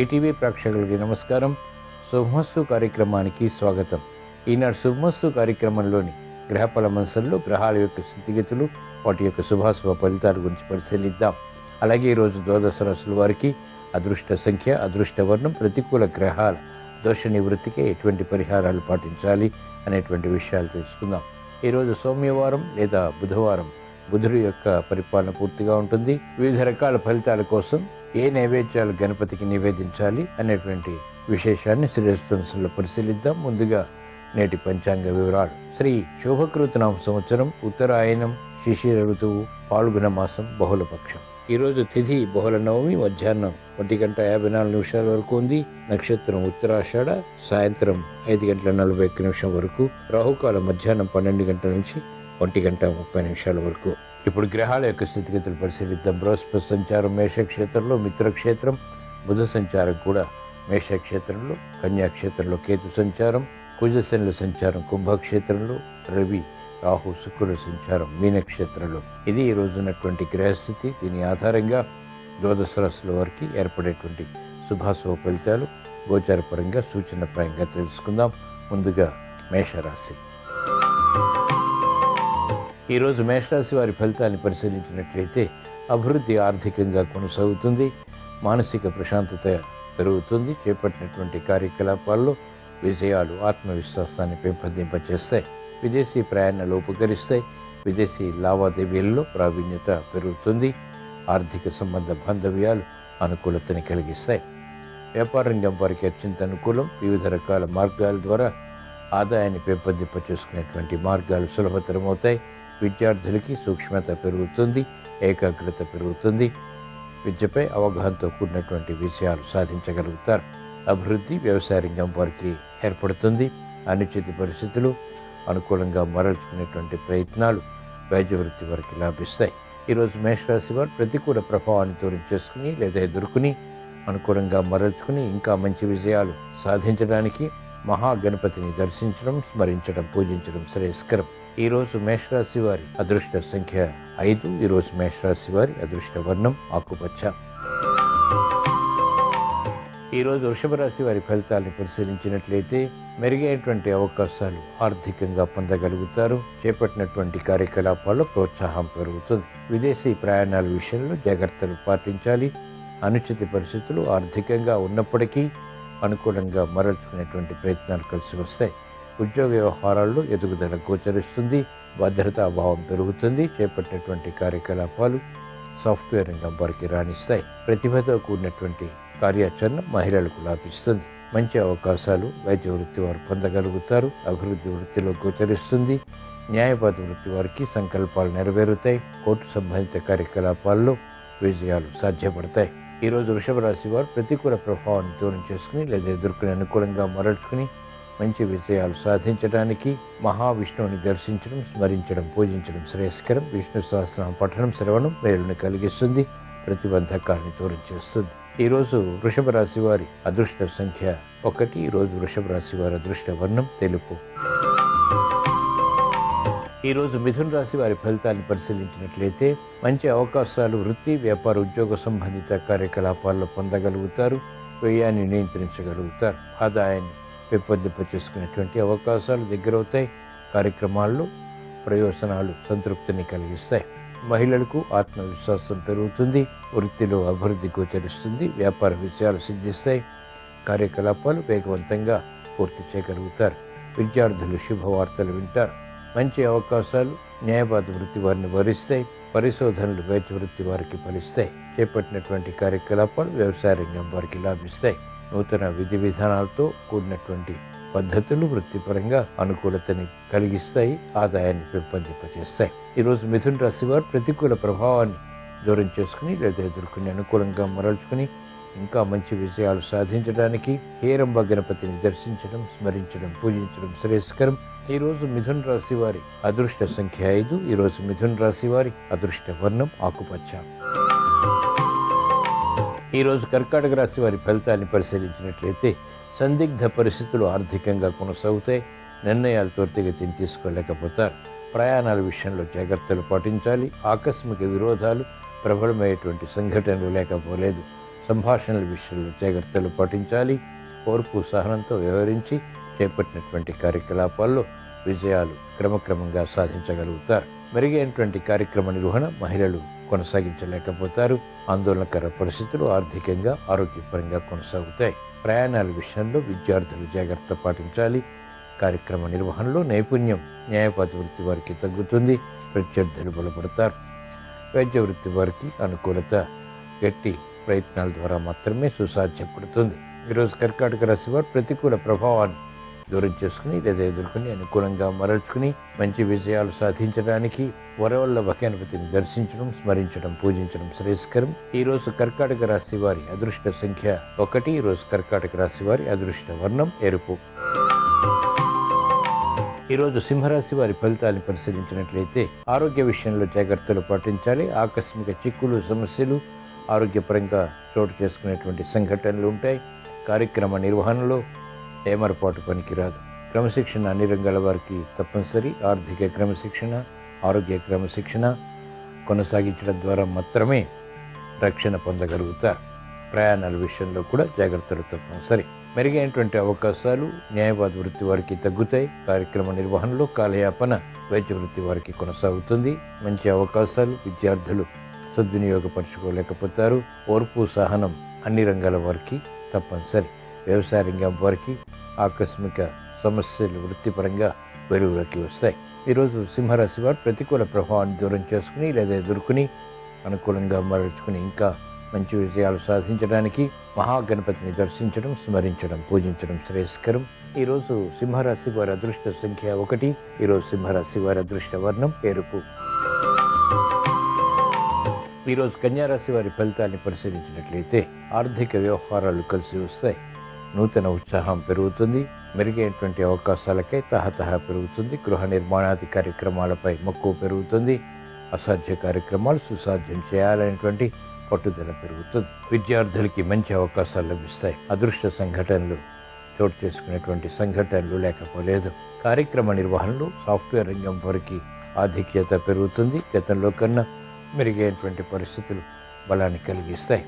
ETV ప్రేక్షకులకి నమస్కారం. శుభమస్తు కార్యక్రమానికి స్వాగతం. ఈనాడు శుభమస్తు కార్యక్రమంలోని గ్రహఫల మంచంలో గ్రహాల యొక్క స్థితిగతులు, వాటి యొక్క శుభాశుభ ఫలితాల గురించి పరిశీలిద్దాం. అలాగే ఈరోజు ద్వాదశ రాశుల వారికి అదృష్ట సంఖ్య, అదృష్ట వర్ణం, ప్రతికూల గ్రహాల దోష నివృత్తికి ఎటువంటి పరిహారాలు పాటించాలి అనేటువంటి విషయాలు తెలుసుకుందాం. ఈరోజు సోమవారం లేదా బుధవారం బుధుడి యొక్క పరిపాలన పూర్తిగా ఉంటుంది. వివిధ రకాల ఫలితాల కోసం ఏ నైవేద్యాలు గణపతికి నివేదించాలి అనేటువంటి విశేషాన్ని శ్రేష్ఠంలో పరిశీలిద్దాం. ముందుగా నేటి పంచాంగ వివరాలు. శ్రీ శోభకృతనామ సంవత్సరం, ఉత్తరాయణం, శిశిర ఋతువు, పాల్గొన మాసం, బహుళపక్షం. ఈరోజు తిథి బహుళ నవమి మధ్యాహ్నం 1:54 వరకు ఉంది. నక్షత్రం ఉత్తరాషాఢ, సాయంత్రం 5:41 వరకు. రాహుకాలం మధ్యాహ్నం 12 గంటల నుంచి 1:30 వరకు. ఇప్పుడు గ్రహాల యొక్క స్థితిగతులు పరిశీలిద్దాం. బృహస్పతి సంచారం మేషక్షేత్రంలో, మిత్రక్షేత్రం. బుధ సంచారం కూడా మేషక్షేత్రంలో, కన్యాక్షేత్రంలో కేతు సంచారం, కుజశనుల సంచారం కుంభక్షేత్రంలో, రవి, రాహు, శుక్రుల సంచారం మీనక్షేత్రంలో. ఇది ఈ రోజు ఉన్నటువంటి గ్రహస్థితి. దీని ఆధారంగా ద్వాదశ రాశుల వారికి ఏర్పడేటువంటి శుభాశుభ ఫలితాలు గోచారపరంగా సూచనప్రాయంగా తెలుసుకుందాం. ముందుగా మేషరాశి. ఈరోజు మేషరాశి వారి ఫలితాన్ని పరిశీలించినట్లయితే అభివృద్ధి ఆర్థికంగా కొనసాగుతుంది. మానసిక ప్రశాంతత పెరుగుతుంది. చేపట్టినటువంటి కార్యకలాపాల్లో విజయాలు ఆత్మవిశ్వాసాన్ని పెంపొందింపచేస్తాయి. విదేశీ ప్రయాణాలు ఉపకరిస్తాయి. విదేశీ లావాదేవీల్లో ప్రావీణ్యత పెరుగుతుంది. ఆర్థిక సంబంధ బాంధవ్యాలు అనుకూలతని కలిగిస్తాయి. వ్యాపార రంగం వారికి అత్యంత అనుకూలం. వివిధ రకాల మార్గాల ద్వారా ఆదాయాన్ని పెంపొందింపచేసుకునేటువంటి మార్గాలు సులభతరమవుతాయి. విద్యార్థులకి సూక్ష్మత పెరుగుతుంది, ఏకాగ్రత పెరుగుతుంది. విద్యపై అవగాహనతో కూడినటువంటి విషయాలు సాధించగలుగుతారు. అభివృద్ధి వ్యవసాయ రంగం వారికి ఏర్పడుతుంది. అనిశ్చిత పరిస్థితులు అనుకూలంగా మరల్చుకునేటువంటి ప్రయత్నాలు వైద్య వృత్తి వారికి లాభిస్తాయి. ఈరోజు మేషరాశి వారు ప్రతికూల ప్రభావాన్ని దూరం చేసుకుని లేదా ఎదుర్కొని అనుకూలంగా మరల్చుకుని ఇంకా మంచి విజయాలు సాధించడానికి మహాగణపతిని దర్శించడం, స్మరించడం, పూజించడం శ్రేయస్కరం. ఈరోజు మేషరాశి వారి అదృష్ట సంఖ్య 5. ఈరోజు మేషరాశి వారి అదృష్ట వర్ణం ఆకుపచ్చ. ఈరోజు వృషభ రాశి వారి ఫలితాలను పరిశీలించినట్లయితే మెరుగైనటువంటి అవకాశాలు ఆర్థికంగా పొందగలుగుతారు. చేపట్టినటువంటి కార్యకలాపాల్లో ప్రోత్సాహం పెరుగుతుంది. విదేశీ ప్రయాణాల విషయంలో జాగ్రత్తలు పాటించాలి. అనుచిత పరిస్థితులు ఆర్థికంగా ఉన్నప్పటికీ అనుకూలంగా మరల్చుకునేటువంటి ప్రయత్నాలు కలిసి వస్తాయి. ఉద్యోగ వ్యవహారాల్లో ఎదుగుదల గోచరిస్తుంది. భద్రతా భావం పెరుగుతుంది. చేపట్టినటువంటి కార్యకలాపాలు సాఫ్ట్వేర్ రంగం వారికి రాణిస్తాయి. ప్రతిభతో కూడినటువంటి కార్యాచరణ మహిళలకు లాభిస్తుంది. మంచి అవకాశాలు వైద్య వృత్తి వారు పొందగలుగుతారు. అభివృద్ధి వృత్తిలో గోచరిస్తుంది. న్యాయవాద వృత్తి వారికి సంకల్పాలు నెరవేరుతాయి. కోర్టు సంబంధిత కార్యకలాపాల్లో విజయాలు సాధ్యపడతాయి. ఈరోజు వృషభ రాశి వారు ప్రతికూల ప్రభావాన్ని దూరం చేసుకుని లేదా ఎదుర్కొని అనుకూలంగా మరల్చుకుని మంచి విజయాలు సాధించడానికి మహావిష్ణువుని దర్శించడం, స్మరించడం, పూజించడం శ్రేయస్కరం. విష్ణు సహస్రనామ పఠనం, శ్రవణం మేలుని కలిగిస్తుంది. ప్రతిబంధకాన్ని దూరం చేస్తుంది. ఈరోజు వృషభ రాశి వారి అదృష్ట సంఖ్య 1. ఈరోజు వృషభ రాశి వారి అదృష్ట వర్ణం తెలుపు. ఈరోజు మిథున రాశి వారి ఫలితాన్ని పరిశీలించినట్లయితే మంచి అవకాశాలు వృత్తి, వ్యాపార, ఉద్యోగ సంబంధిత కార్యకలాపాల్లో పొందగలుగుతారు. వ్యయాన్ని నియంత్రించగలుగుతారు. ఆదాయాన్ని పెంపొందింపచేసుకునేటువంటి అవకాశాలు దగ్గరవుతాయి. కార్యక్రమాల్లో ప్రయోజనాలు సంతృప్తిని కలిగిస్తాయి. మహిళలకు ఆత్మవిశ్వాసం పెరుగుతుంది. వృత్తిలో అభివృద్ధి గోచరిస్తుంది. వ్యాపార విషయాలు సిద్ధిస్తాయి. కార్యకలాపాలు వేగవంతంగా పూర్తి చేయగలుగుతారు. విద్యార్థులు శుభవార్తలు వింటారు. మంచి అవకాశాలు న్యాయవాద వృత్తి వారిని వరిస్తాయి. పరిశోధనలు వైద్య వృత్తి వారికి ఫలిస్తాయి. చేపట్టినటువంటి కార్యకలాపాలు వ్యవసాయ రంగం వారికి లాభిస్తాయి. నూతన విధి విధానాలతో కూడినటువంటి పద్ధతులు వృత్తిపరంగా అనుకూలతని కలిగిస్తాయి. ఆదాయాన్ని పెంపొందింపచేస్తాయి. ఈరోజు మిథున రాశి వారు ప్రతికూల ప్రభావాన్ని దూరం చేసుకుని లేదా ఎదుర్కొని అనుకూలంగా మరల్చుకుని ఇంకా మంచి విజయాలు సాధించడానికి హేరంబ గణపతిని దర్శించడం, స్మరించడం, పూజించడం శ్రేయస్కరం. ఈరోజు మిథున రాశి వారి అదృష్ట సంఖ్య 5. ఈరోజు మిథున రాశి వారి అదృష్ట వర్ణం ఆకుపచ్చ. ఈరోజు కర్కాటక రాశి వారి ఫలితాన్ని పరిశీలించినట్లయితే సందిగ్ధ పరిస్థితులు ఆర్థికంగా కొనసాగుతాయి. నిర్ణయాలు త్వరితగతిని తీసుకోలేకపోతారు. ప్రయాణాల విషయంలో జాగ్రత్తలు పాటించాలి. ఆకస్మిక విరోధాలు, ప్రబలమైనటువంటి సంఘటనలు లేకపోలేదు. సంభాషణల విషయంలో జాగ్రత్తలు పాటించాలి. ఓర్పు సహనంతో వ్యవహరించి చేపట్టినటువంటి కార్యకలాపాల్లో విజయాలు క్రమక్రమంగా సాధించగలుగుతారు. మెరుగైనటువంటి కార్యక్రమ నిర్వహణ మహిళలు కొనసాగించలేకపోతారు. ఆందోళనకర పరిస్థితులు ఆర్థికంగా ఆరోగ్యపరంగా కొనసాగుతాయి. ప్రయాణాల విషయంలో విద్యార్థులు జాగ్రత్త పాటించాలి. కార్యక్రమ నిర్వహణలో నైపుణ్యం న్యాయవాద వృత్తి వారికి తగ్గుతుంది. ప్రత్యర్థులు బలపడతారు. వైద్య వృత్తి వారికి అనుకూలత గట్టి ప్రయత్నాల ద్వారా మాత్రమే సుసాధ్యపడుతుంది. ఈరోజు కర్కాటక రాశి వారు ప్రతికూల ప్రభావాన్ని దూరం చేసుకుని లేదా ఎదుర్కొని అనుకూలంగా మరల్చుకుని మంచి విజయాలు సాధించడానికి వరవల్ల గణపతిని దర్శించడం, స్మరించడం, పూజించడం శ్రేయస్కరం. ఈరోజు కర్కాటక రాశి వారి అదృష్ట సంఖ్య 1. ఈరోజు కర్కాటక రాశి వారి అదృష్ట వర్ణం ఎరుపు. ఈరోజు సింహరాశి వారి ఫలితాలను పరిశీలించినట్లయితే ఆరోగ్య విషయంలో జాగ్రత్తలు పాటించాలి. ఆకస్మిక చిక్కులు, సమస్యలు ఆరోగ్యపరంగా చోటు చేసుకునేటువంటి సంఘటనలు ఉంటాయి. కార్యక్రమ నిర్వహణలో ఏమరపాటు పనికిరాదు. క్రమశిక్షణ అన్ని రంగాల వారికి తప్పనిసరి. ఆర్థిక క్రమశిక్షణ, ఆరోగ్య క్రమశిక్షణ కొనసాగించడం ద్వారా మాత్రమే రక్షణ పొందగలుగుతారు. ప్రయాణాల విషయంలో కూడా జాగ్రత్తలు తప్పనిసరి. మెరుగైనటువంటి అవకాశాలు న్యాయవాద వృత్తి వారికి తగ్గుతాయి. కార్యక్రమ నిర్వహణలో కాలయాపన వైద్య వృత్తి వారికి కొనసాగుతుంది. మంచి అవకాశాలు విద్యార్థులు సద్వినియోగపరచుకోలేకపోతారు. ఓర్పు సహనం అన్ని రంగాల వారికి తప్పనిసరి. వ్యవసాయ రంగం వారికి ఆకస్మిక సమస్యలు వృత్తిపరంగా వెలుగులోకి వస్తాయి. ఈరోజు సింహరాశి వారు ప్రతికూల ప్రభావాన్ని దూరం చేసుకుని లేదా ఎదుర్కొని అనుకూలంగా మరల్చుకుని ఇంకా మంచి విజయాలు సాధించడానికి మహాగణపతిని దర్శించడం, స్మరించడం, పూజించడం శ్రేయస్కరం. ఈరోజు సింహరాశి వారి అదృష్ట సంఖ్య 1. ఈరోజు సింహరాశి వారి అదృష్ట వర్ణం ఎరుపు. ఈరోజు కన్యారాశి వారి ఫలితాన్ని పరిశీలించినట్లయితే ఆర్థిక వ్యవహారాలు కలిసి వస్తాయి. నూతన ఉత్సాహం పెరుగుతుంది. మెరుగైనటువంటి అవకాశాలకై తహతహ పెరుగుతుంది. గృహ నిర్మాణాది కార్యక్రమాలపై మక్కువ పెరుగుతుంది. అసాధ్య కార్యక్రమాలు సుసాధ్యం చేయాలనేటువంటి పట్టుదల పెరుగుతుంది. విద్యార్థులకి మంచి అవకాశాలు లభిస్తాయి. అదృష్ట సంఘటనలు చోటు చేసుకునేటువంటి సంఘటనలు లేకపోలేదు. కార్యక్రమ నిర్వహణలో సాఫ్ట్వేర్ రంగం వారికి ఆధిక్యత పెరుగుతుంది. గతంలో కన్నా మెరుగైనటువంటి పరిస్థితులు బలాన్ని కలిగిస్తాయి.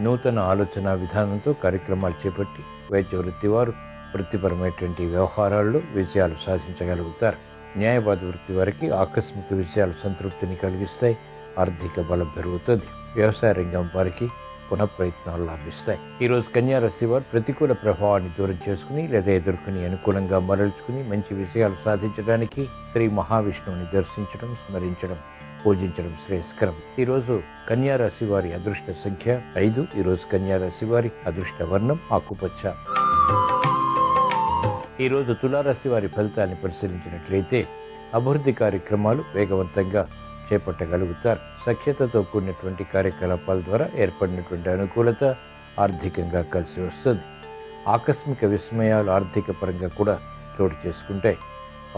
నూతన ఆలోచన విధానంతో కార్యక్రమాలు చేపట్టి వైద్య వృత్తి వారు వృత్తిపరమైనటువంటి వ్యవహారాల్లో విజయాలు సాధించగలుగుతారు. న్యాయవాద వృత్తి వారికి ఆకస్మిక విజయాలు సంతృప్తిని కలిగిస్తాయి. ఆర్థిక బలం పెరుగుతుంది. వ్యవసాయ రంగం వారికి పునఃప్రయత్నాలు లాభిస్తాయి. ఈరోజు కన్యారాశి వారు ప్రతికూల ప్రభావాన్ని దూరం చేసుకుని లేదా ఎదుర్కొని అనుకూలంగా మరల్చుకుని మంచి విజయాలు సాధించడానికి శ్రీ మహావిష్ణువుని దర్శించడం, స్మరించడం, పూజించడం శ్రేయస్కరం. ఈరోజు కన్యారాశి వారి అదృష్ట సంఖ్య 5. ఈరోజు కన్యారాశి వారి అదృష్ట వర్ణం ఆకుపచ్చ. ఈరోజు తులారాశి వారి ఫలితాన్ని పరిశీలించినట్లయితే అభివృద్ధి కార్యక్రమాలు వేగవంతంగా చేపట్టగలుగుతారు. సఖ్యతతో కూడినటువంటి కార్యకలాపాల ద్వారా ఏర్పడినటువంటి అనుకూలత ఆర్థికంగా కలిసి వస్తుంది. ఆకస్మిక విస్మయాలు ఆర్థిక పరంగా కూడా చోటు చేసుకుంటాయి.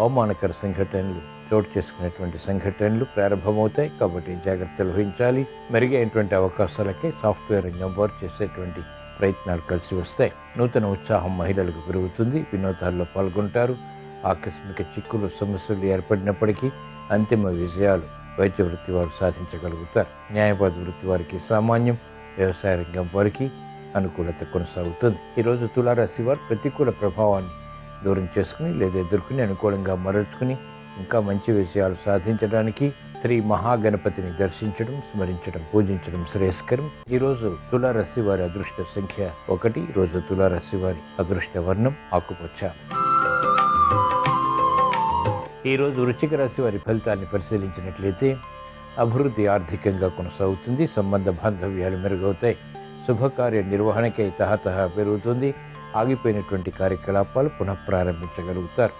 అవమానకర సంఘటనలు చోటు చేసుకునేటువంటి సంఘటనలు ప్రారంభమవుతాయి. కాబట్టి జాగ్రత్తలు వహించాలి. మెరుగైనటువంటి అవకాశాలకే సాఫ్ట్వేర్ రంగం వారు చేసేటువంటి ప్రయత్నాలు కలిసి వస్తాయి. నూతన ఉత్సాహం మహిళలకు పెరుగుతుంది. వినోదాల్లో పాల్గొంటారు. ఆకస్మిక చిక్కులు, సమస్యలు ఏర్పడినప్పటికీ అంతిమ విజయాలు వైద్య వృత్తి వారు సాధించగలుగుతారు. న్యాయవాద వృత్తి వారికి సామాన్యం. వ్యవసాయ రంగం వారికి అనుకూలత కొనసాగుతుంది. ఈరోజు తులారాశి వారు ప్రతికూల ప్రభావాన్ని దూరం చేసుకుని లేదా ఎదుర్కొని అనుకూలంగా మరల్చుకుని ఇంకా మంచి విజయాలు సాధించడానికి శ్రీ మహాగణపతిని దర్శించడం, స్మరించడం, పూజించడం శ్రేయస్కరం. ఈరోజు తులారాశి వారి అదృష్ట సంఖ్య 1. ఈరోజు తులారాశి వారి అదృష్ట వర్ణం ఆకుపచ్చ. ఈరోజు వృశ్చిక రాశి వారి ఫలితాన్ని పరిశీలించినట్లయితే అభివృద్ధి ఆర్థికంగా కొనసాగుతుంది. సంబంధ బాంధవ్యాలు మెరుగవుతాయి. శుభకార్య నిర్వహణకై తహతహ పెరుగుతుంది. ఆగిపోయినటువంటి కార్యకలాపాలు పునఃప్రారంభించగలుగుతారు.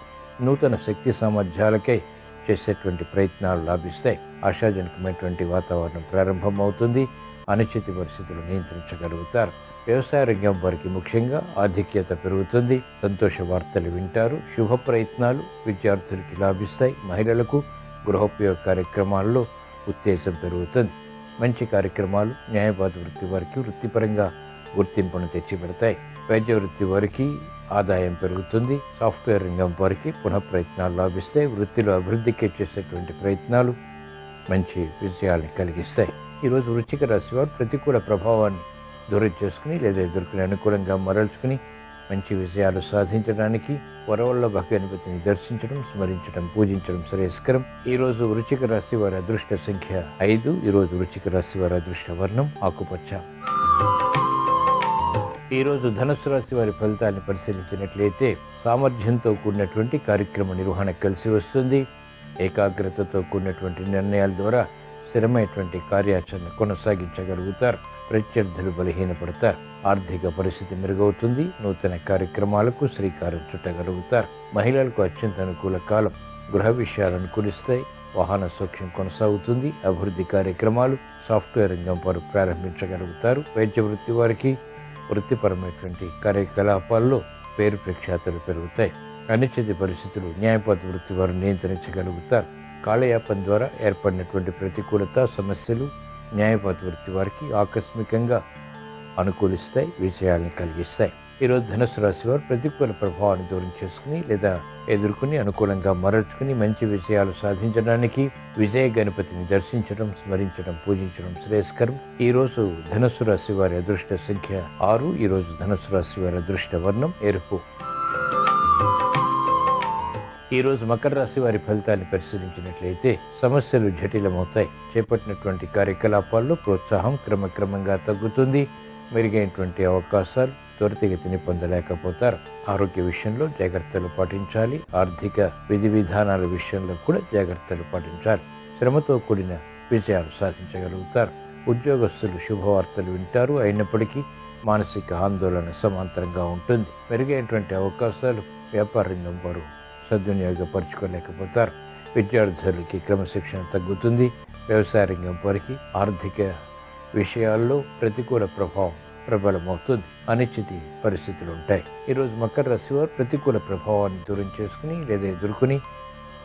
నూతన శక్తి సామర్థ్యాలకై చేసేటువంటి ప్రయత్నాలు లాభిస్తాయి. ఆశాజనకమైనటువంటి వాతావరణం ప్రారంభమవుతుంది. అనిశ్చిత పరిస్థితులు నియంత్రించగలుగుతారు. వ్యవసాయ రంగం వారికి ముఖ్యంగా ఆధిక్యత పెరుగుతుంది. సంతోష వార్తలు వింటారు. శుభ ప్రయత్నాలు విద్యార్థులకి లాభిస్తాయి. మహిళలకు గృహోపయోగ కార్యక్రమాల్లో ఉత్తేజం పెరుగుతుంది. మంచి కార్యక్రమాలు న్యాయవాద వృత్తి వారికి వృత్తిపరంగా గుర్తింపును తెచ్చిపెడతాయి. వైద్య వృత్తి వారికి ఆదాయం పెరుగుతుంది. సాఫ్ట్వేర్ రంగం వారికి పునఃప్రయత్నాలు లాభిస్తాయి. వృత్తిలో అభివృద్ధికి చేసేటువంటి ప్రయత్నాలు మంచి విజయాలను కలిగిస్తాయి. ఈరోజు వృశ్చిక రాశి వారు ప్రతికూల ప్రభావాన్ని దూరం చేసుకుని లేదా ఎదుర్కొని అనుకూలంగా మరల్చుకుని మంచి విజయాలు సాధించడానికి వరవల్ల భగవతిని దర్శించడం, స్మరించడం, పూజించడం శ్రేయస్కరం. ఈరోజు వృశ్చిక రాశి వారి అదృష్ట సంఖ్య 5. ఈరోజు వృశ్చిక రాశి వారి అదృష్ట వర్ణం ఆకుపచ్చ. ఈరోజు ధనుస్సు రాశి వారి ఫలితాన్ని పరిశీలించినట్లయితే సామర్థ్యంతో కూడినటువంటి కార్యక్రమ నిర్వహణ కలిసి వస్తుంది. ఏకాగ్రతతో కూడినటువంటి నిర్ణయాల ద్వారా స్థిరమైనటువంటి కార్యాచరణ కొనసాగించగలుగుతారు. ప్రత్యర్థులు బలహీనపడతారు. ఆర్థిక పరిస్థితి మెరుగవుతుంది. నూతన కార్యక్రమాలకు శ్రీకారం చుట్టగలుగుతారు. మహిళలకు అత్యంత అనుకూల కాలం. గృహ విషయాలు అనుకూలిస్తాయి. వాహన సౌఖ్యం కొనసాగుతుంది. అభివృద్ధి కార్యక్రమాలు సాఫ్ట్వేర్ రంగం వారు ప్రారంభించగలుగుతారు. వైద్య వృత్తి వారికి వృత్తిపరమైనటువంటి కార్యకలాపాల్లో పేరు ప్రఖ్యాతులు పెరుగుతాయి. అనిశ్చిత పరిస్థితులు న్యాయపాత వృత్తి వారు నియంత్రించగలుగుతారు. కాలయాపన ద్వారా ఏర్పడినటువంటి ప్రతికూలత సమస్యలు న్యాయపాత వృత్తి వారికి ఆకస్మికంగా అనుకూలిస్తాయి, విజయాలను కలిగిస్తాయి. ఈరోజు ధనుసు రాశి వారు ప్రతికూల ప్రభావాన్ని దూరం చేసుకుని లేదా ఎదుర్కొని అనుకూలంగా మరల్చుకుని మంచి విజయాలు సాధించడానికి విజయ గణపతిని దర్శించడం, స్మరించడం, పూజించడం శ్రేయస్కరం. ఈరోజు ధనుసు రాశి వారి అదృష్ట సంఖ్య 6. ఈరోజు ధనుసు రాశి వారి అదృష్ట వర్ణం ఎరుపు. ఈరోజు మకర రాశి వారి ఫలితాన్ని పరిశీలించినట్లయితే సమస్యలు జటిలమవుతాయి. చేపట్టినటువంటి కార్యకలాపాల్లో ప్రోత్సాహం క్రమక్రమంగా తగ్గుతుంది. మెరుగైనటువంటి అవకాశాలు త్వరితగతిని పొందలేకపోతారు. ఆరోగ్య విషయంలో జాగ్రత్తలు పాటించాలి. ఆర్థిక విధి విధానాల విషయంలో కూడా జాగ్రత్తలు పాటించాలి. శ్రమతో కూడిన విజయాలు సాధించగలుగుతారు. ఉద్యోగస్తులు శుభవార్తలు వింటారు. అయినప్పటికీ మానసిక ఆందోళన సమాంతరంగా ఉంటుంది. మెరుగైనటువంటి అవకాశాలు వ్యాపార రంగం వారు సద్వినియోగపరచుకోలేకపోతారు. విద్యార్థులకి క్రమశిక్షణ తగ్గుతుంది. వ్యవసాయ రంగం వారికి ఆర్థిక విషయాల్లో ప్రతికూల ప్రభావం ప్రబలమవుతుంది. అనిశ్చిత పరిస్థితులు ఉంటాయి. ఈరోజు మకర రాశి వారు ప్రతికూల ప్రభావాన్ని దూరం చేసుకుని లేదా ఎదుర్కొని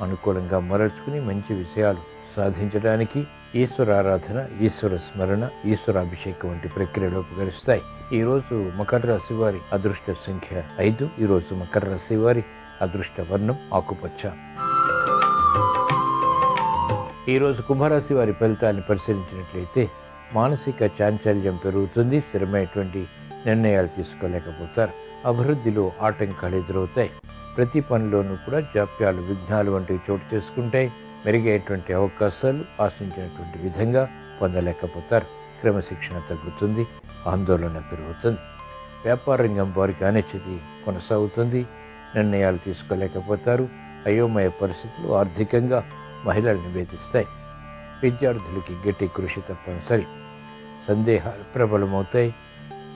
అనుకూలంగా మరల్చుకుని మంచి విషయాలు సాధించడానికి ఈశ్వర ఆరాధన, ఈశ్వర స్మరణ, ఈశ్వర అభిషేకం వంటి ప్రక్రియలు ఉపకరిస్తాయి. ఈరోజు మకర రాశి వారి అదృష్ట సంఖ్య 5. ఈరోజు మకర రాశి వారి అదృష్ట వర్ణం ఆకుపచ్చ. ఈరోజు కుంభరాశి వారి ఫలితాన్ని పరిశీలించినట్లయితే మానసిక చాంచల్యం పెరుగుతుంది. స్థిరమైనటువంటి నిర్ణయాలు తీసుకోలేకపోతారు. అభివృద్ధిలో ఆటంకాలు ఎదురవుతాయి. ప్రతి పనిలోనూ కూడా జాప్యాలు, విఘ్నాలు వంటివి చోటు చేసుకుంటాయి. మెరుగైనటువంటి అవకాశాలు ఆశించినటువంటి విధంగా పొందలేకపోతారు. క్రమశిక్షణ తగ్గుతుంది. ఆందోళన పెరుగుతుంది. వ్యాపార రంగం వారికి అనిశ్చితి కొనసాగుతుంది. నిర్ణయాలు తీసుకోలేకపోతారు. అయోమయ పరిస్థితులు ఆర్థికంగా మహిళలను వేధిస్తాయి. విద్యార్థులకి గట్టి కృషి తప్పనిసరి. సందేహాలు ప్రబలమవుతాయి.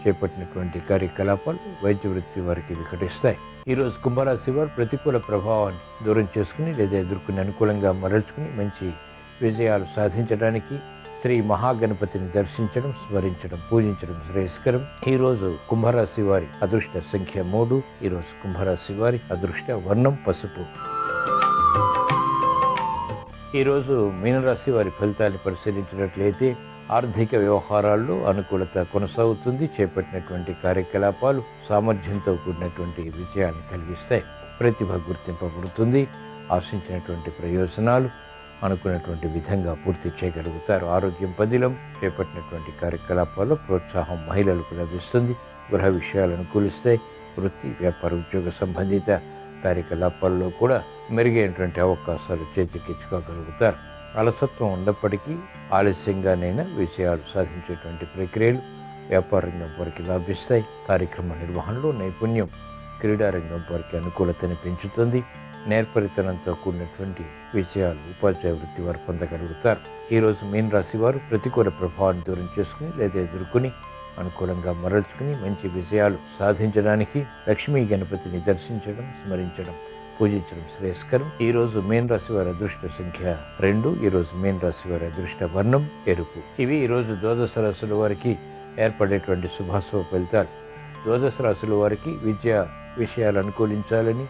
చేపట్టినటువంటి కార్యకలాపాలు వైద్య వృత్తి వారికి వికటిస్తాయి. ఈరోజు కుంభరాశి వారు ప్రతికూల ప్రభావాన్ని దూరం చేసుకుని లేదా ఎదుర్కొని అనుకూలంగా మరల్చుకుని మంచి విజయాలు సాధించడానికి శ్రీ మహాగణపతిని దర్శించడం, స్మరించడం, పూజించడం శ్రేయస్కరం. ఈరోజు కుంభరాశి వారి అదృష్ట సంఖ్య 3. ఈరోజు కుంభరాశి వారి అదృష్ట వర్ణం పసుపు. ఈరోజు మీనరాశి వారి ఫలితాన్ని పరిశీలించినట్లయితే ఆర్థిక వ్యవహారాల్లో అనుకూలత కొనసాగుతుంది. చేపట్టినటువంటి కార్యకలాపాలు సామర్థ్యంతో కూడినటువంటి విజయాన్ని కలిగిస్తాయి. ప్రతిభ గుర్తింపబడుతుంది. ఆశించినటువంటి ప్రయోజనాలు అనుకున్నటువంటి విధంగా పూర్తి చేయగలుగుతారు. ఆరోగ్యం పదిలం. చేపట్టినటువంటి కార్యకలాపాల్లో ప్రోత్సాహం మహిళలకు లభిస్తుంది. గృహ విషయాలు అనుకూలిస్తాయి. వృత్తి, వ్యాపార, ఉద్యోగ సంబంధిత కార్యకలాపాల్లో కూడా మెరుగైనటువంటి అవకాశాలు చేతికిచ్చుకోగలుగుతారు. అలసత్వం ఉన్నప్పటికీ ఆలస్యంగానైనా విజయాలు సాధించేటువంటి ప్రక్రియలు వ్యాపార రంగం వారికి లాభిస్తాయి. కార్యక్రమ నిర్వహణలో నైపుణ్యం క్రీడారంగం వారికి అనుకూలతని పెంచుతుంది. నేర్పరితనంతో కూడినటువంటి విజయాలు ఉపాధ్యాయ వృత్తి వారు పొందగలుగుతారు. ఈరోజు మీన రాశి వారు ప్రతికూల ప్రభావాన్ని దూరం చేసుకుని లేదా ఎదుర్కొని అనుకూలంగా మరల్చుకుని మంచి విజయాలు సాధించడానికి లక్ష్మీ గణపతిని దర్శించడం, స్మరించడం, పూజించడం శ్రేయస్కరం. ఈరోజు మీన రాశి వారి అదృష్ట సంఖ్య 2. ఈరోజు మీన రాశి వారి అదృష్ట వర్ణం ఎరుపు. ఇవి ఈరోజు ద్వాదశ రాశుల వారికి ఏర్పడేటువంటి శుభాశుభ ఫలితాలు. ద్వాదశ రాశుల వారికి విద్యా విషయాలు అనుకూలించాలని,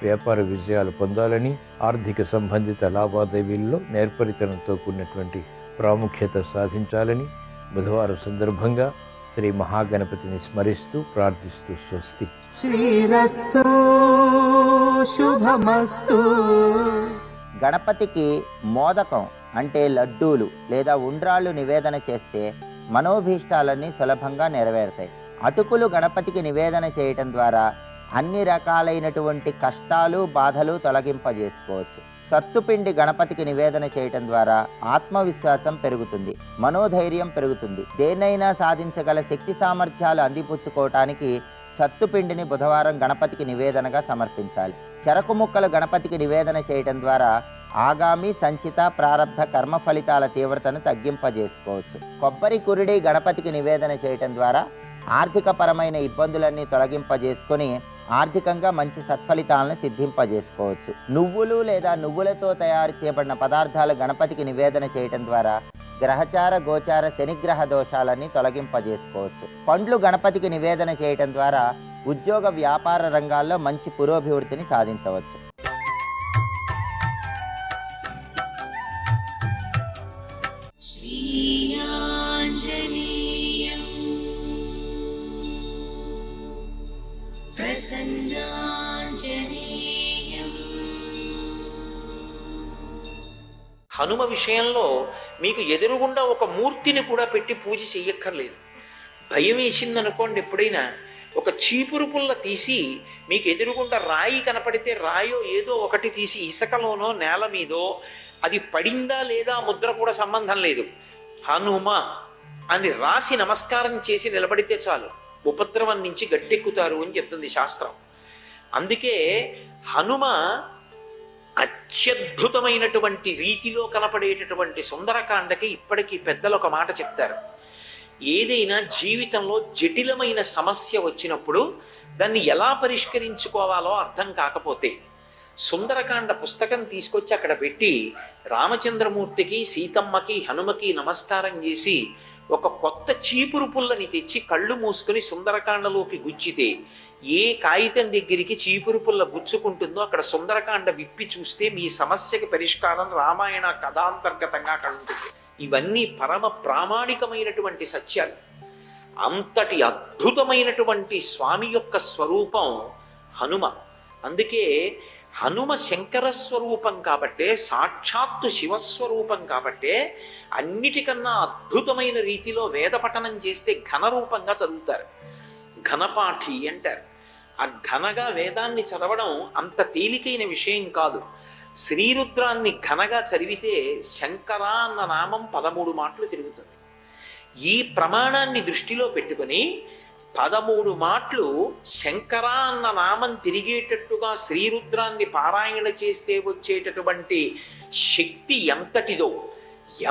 వ్యాపార విజయాలు పొందాలని, ఆర్థిక సంబంధిత లావాదేవీల్లో నేర్పరితనంతో కూడినటువంటి ప్రాముఖ్యత సాధించాలని బుధవారం సందర్భంగా శ్రీ మహాగణపతిని స్మరిస్తూ ప్రార్థిస్తూ స్వస్తి. శ్రీరస్తు శుభమస్తు. గణపతికి మోదకం అంటే లడ్డూలు లేదా ఉండ్రాళ్ళు నివేదన చేస్తే మనోభీష్టాలన్నీ సులభంగా నెరవేరుతాయి. అటుకులు గణపతికి నివేదన చేయటం ద్వారా అన్ని రకాలైనటువంటి కష్టాలు బాధలు తొలగింపజేసుకోవచ్చు. సత్తుపిండి గణపతికి నివేదన చేయటం ద్వారా ఆత్మవిశ్వాసం పెరుగుతుంది, మనోధైర్యం పెరుగుతుంది. దేన్నైనా సాధించగల శక్తి సామర్థ్యాలు అందిపుచ్చుకోవటానికి సత్తుపిండిని బుధవారం గణపతికి నివేదనగా సమర్పించాలి. చెరకు ముక్కలు గణపతికి నివేదన చేయటం ద్వారా ఆగామి సంచిత ప్రారబ్ధ కర్మ ఫలితాల తీవ్రతను తగ్గింపజేసుకోవచ్చు. కొబ్బరి కురిడి గణపతికి నివేదన చేయటం ద్వారా ఆర్థికపరమైన ఇబ్బందులన్నీ తొలగింపజేసుకొని ఆర్థికంగా మంచి సత్ఫలితాలను సిద్ధింపజేసుకోవచ్చు. నువ్వులు లేదా నువ్వులతో తయారు చేయబడిన పదార్థాలు గణపతికి నివేదన చేయటం ద్వారా గ్రహచార గోచార శనిగ్రహ దోషాలన్నీ తొలగింపజేసుకోవచ్చు. పండ్లు గణపతికి నివేదన చేయటం ద్వారా ఉద్యోగ వ్యాపార రంగాల్లో మంచి పురోభివృద్ధిని సాధించవచ్చు. హనుమ విషయంలో మీకు ఎదురుగుండా ఒక మూర్తిని కూడా పెట్టి పూజ చెయ్యక్కర్లేదు. భయం వేసిందనుకోండి, ఎప్పుడైనా ఒక చీపురు పుల్ల తీసి మీకు ఎదురుగుండా రాయి కనపడితే రాయో ఏదో ఒకటి తీసి ఇసుకలోనో నేల మీదో అది పడిందా లేదా ముద్ర కూడా సంబంధం లేదు, హనుమ అని రాసి నమస్కారం చేసి నిలబడితే చాలు, ఉపద్రవం నుంచి గట్టెక్కుతారు అని చెప్తుంది శాస్త్రం. అందుకే హనుమ అత్యద్భుతమైనటువంటి రీతిలో కనపడేటటువంటి సుందరకాండకి ఇప్పటికీ పెద్దలు ఒక మాట చెప్తారు. ఏదైనా జీవితంలో జటిలమైన సమస్య వచ్చినప్పుడు దాన్ని ఎలా పరిష్కరించుకోవాలో అర్థం కాకపోతే సుందరకాండ పుస్తకం తీసుకొచ్చి అక్కడ పెట్టి రామచంద్రమూర్తికి సీతమ్మకి హనుమకి నమస్కారం చేసి ఒక కొత్త చీపురు పుల్లని తెచ్చి కళ్ళు మూసుకొని సుందరకాండలోకి గుచ్చితే ఏ కాగితం దగ్గరికి చీపురు పుల్ల గుచ్చుకుంటుందో అక్కడ సుందరకాండ విప్పి చూస్తే మీ సమస్యకి పరిష్కారం రామాయణ కథాంతర్గతంగా అక్కడ ఉంటుంది. ఇవన్నీ పరమ ప్రామాణికమైనటువంటి సత్యాలు. అంతటి అద్భుతమైనటువంటి స్వామి యొక్క స్వరూపం హనుమ. అందుకే హనుమ శంకర స్వరూపం కాబట్టే, సాక్షాత్తు శివస్వరూపం కాబట్టే అన్నిటికన్నా అద్భుతమైన రీతిలో వేద పఠనం చేస్తే ఘనరూపంగా చదువుతారు. ఘనపాఠి అంటారు. ఆ ఘనగా వేదాన్ని చదవడం అంత తేలికైన విషయం కాదు. శ్రీరుద్రాన్ని ఘనగా చదివితే శంకర అన్న నామం 13 మాటలు తిరుగుతుంది. ఈ ప్రమాణాన్ని దృష్టిలో పెట్టుకుని 13 మాటలు శంకర అన్న నామం తిరిగేటట్టుగా శ్రీరుద్రాన్ని పారాయణ చేస్తే వచ్చేటటువంటి శక్తి ఎంతటిదో,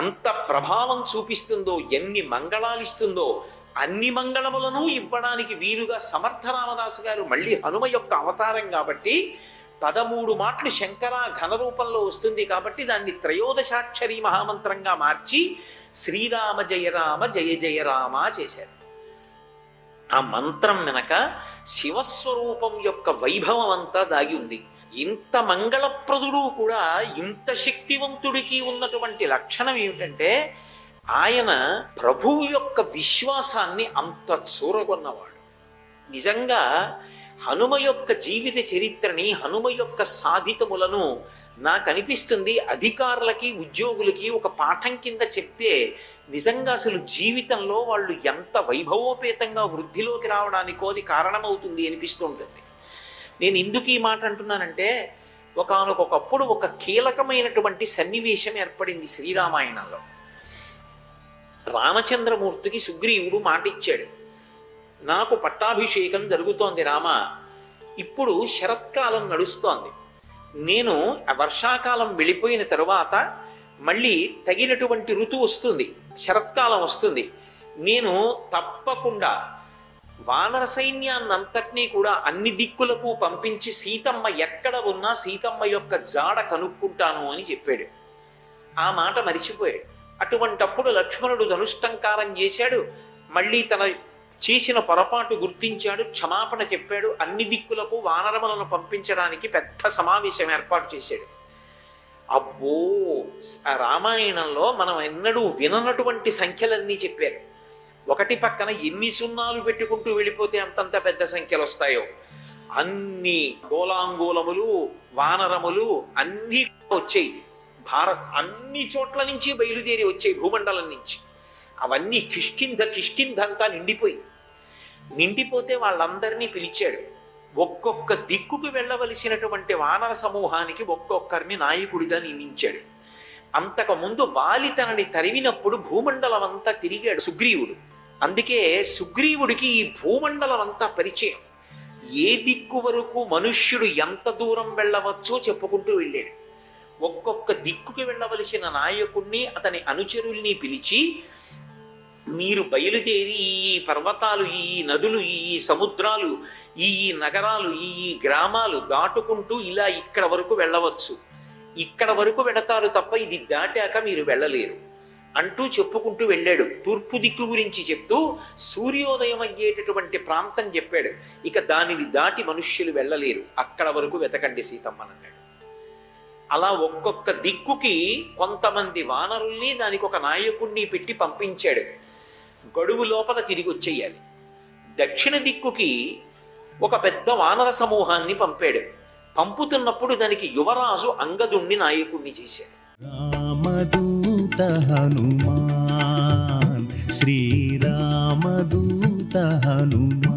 ఎంత ప్రభావం చూపిస్తుందో, ఎన్ని మంగళాలిస్తుందో, అన్ని మంగళములను ఇవ్వడానికి వీలుగా సమర్థ రామదాసు గారు మళ్ళీ హనుమ యొక్క అవతారం కాబట్టి 13 మాటలు శంకర ఘన రూపంలో వస్తుంది కాబట్టి దాన్ని త్రయోదశాక్షరి మహామంత్రంగా మార్చి శ్రీరామ జయ రామ జయ జయ రామ చేశారు. ఆ మంత్రం వెనక శివస్వరూపం యొక్క వైభవం అంతా దాగి ఉంది. ఇంత మంగళప్రదుడు కూడా ఇంత శక్తివంతుడికి ఉన్నటువంటి లక్షణం ఏమిటంటే ఆయన ప్రభువు యొక్క విశ్వాసాన్ని అంత చూరగొన్నవాడు. నిజంగా హనుమ యొక్క జీవిత చరిత్రని, హనుమ యొక్క సాధితములను నాకు అనిపిస్తుంది అధికారులకి ఉద్యోగులకి ఒక పాఠం కింద చెప్తే నిజంగా అసలు జీవితంలో వాళ్ళు ఎంత వైభవోపేతంగా వృద్ధిలోకి రావడానికో అది కారణమవుతుంది అనిపిస్తూ ఉంటుంది. నేను ఎందుకు ఈ మాట అంటున్నానంటే ఒకానొకప్పుడు ఒక కీలకమైనటువంటి సన్నివేశం ఏర్పడింది శ్రీరామాయణంలో. రామచంద్రమూర్తికి సుగ్రీవుడు మాట ఇచ్చాడు, నాకు పట్టాభిషేకం జరుగుతోంది రామ, ఇప్పుడు శరత్కాలం నడుస్తోంది, నేను వర్షాకాలం వెళ్ళిపోయిన తరువాత మళ్ళీ తగినటువంటి ఋతువు వస్తుంది, శరత్కాలం వస్తుంది, నేను తప్పకుండా వానర సైన్యాన్నంతటినీ కూడా అన్ని దిక్కులకు పంపించి సీతమ్మ ఎక్కడ ఉన్నా సీతమ్మ యొక్క జాడ కనుక్కుంటాను అని చెప్పాడు. ఆ మాట మరిచిపోయాడు. అటువంటప్పుడు లక్ష్మణుడు ధనుష్టంకారం చేశాడు, మళ్ళీ తన చేసిన పొరపాటు గుర్తించాడు, క్షమాపణ చెప్పాడు, అన్ని దిక్కులకు వానరములను పంపించడానికి పెద్ద సమావేశం ఏర్పాటు చేశాడు. అబ్బో, రామాయణంలో మనం ఎన్నడూ విననటువంటి సంఖ్యలన్నీ చెప్పారు. ఒకటి పక్కన ఎన్ని సున్నాలు పెట్టుకుంటూ వెళ్ళిపోతే అంతంత పెద్ద సంఖ్యలు వస్తాయో అన్ని గోలాంగూలములు వానరములు అన్నీ వచ్చాయి. అన్ని చోట్ల నుంచి బయలుదేరి వచ్చాయి భూమండలం నుంచి. అవన్నీ కిష్కింధ అంతా నిండిపోతే వాళ్ళందరినీ పిలిచాడు. ఒక్కొక్క దిక్కుకు వెళ్ళవలసినటువంటి వానర సమూహానికి ఒక్కొక్కరిని నాయకుడిగా నియమించాడు. అంతకుముందు వాలి తనని తరిమినప్పుడు భూమండలం అంతా తిరిగాడు సుగ్రీవుడు. అందుకే సుగ్రీవుడికి ఈ భూమండలం అంతా పరిచయం. ఏ దిక్కు వరకు మనుష్యుడు ఎంత దూరం వెళ్ళవచ్చో చెప్పుకుంటూ వెళ్ళాడు. ఒక్కొక్క దిక్కుకి వెళ్ళవలసిన నాయకుణ్ణి అతని అనుచరుల్ని పిలిచి, మీరు బయలుదేరి ఈ పర్వతాలు, ఈ నదులు, ఈ సముద్రాలు, ఈ నగరాలు, ఈ గ్రామాలు దాటుకుంటూ ఇలా ఇక్కడ వరకు వెళ్ళవచ్చు, ఇక్కడ వరకు వెడతారు తప్ప ఇది దాటాక మీరు వెళ్ళలేరు అంటూ చెప్పుకుంటూ వెళ్ళాడు. తూర్పు దిక్కు గురించి చెప్తూ సూర్యోదయం అయ్యేటటువంటి ప్రాంతం చెప్పాడు. ఇక దానిని దాటి మనుష్యులు వెళ్ళలేరు, అక్కడ వరకు వెతకండి సీతమ్మనన్నాడు. అలా ఒక్కొక్క దిక్కుకి కొంతమంది వానరుల్ని, దానికి ఒక నాయకుణ్ణి పెట్టి పంపించాడు. గడువు లోపల తిరిగి వచ్చేయాలి. దక్షిణ దిక్కుకి ఒక పెద్ద వానర సమూహాన్ని పంపాడు. పంపుతున్నప్పుడు దానికి యువరాజు అంగదుణ్ణి నాయకుణ్ణి చేశాడు. రామదూత హనుమాన్, శ్రీరామదూత హనుమాన్.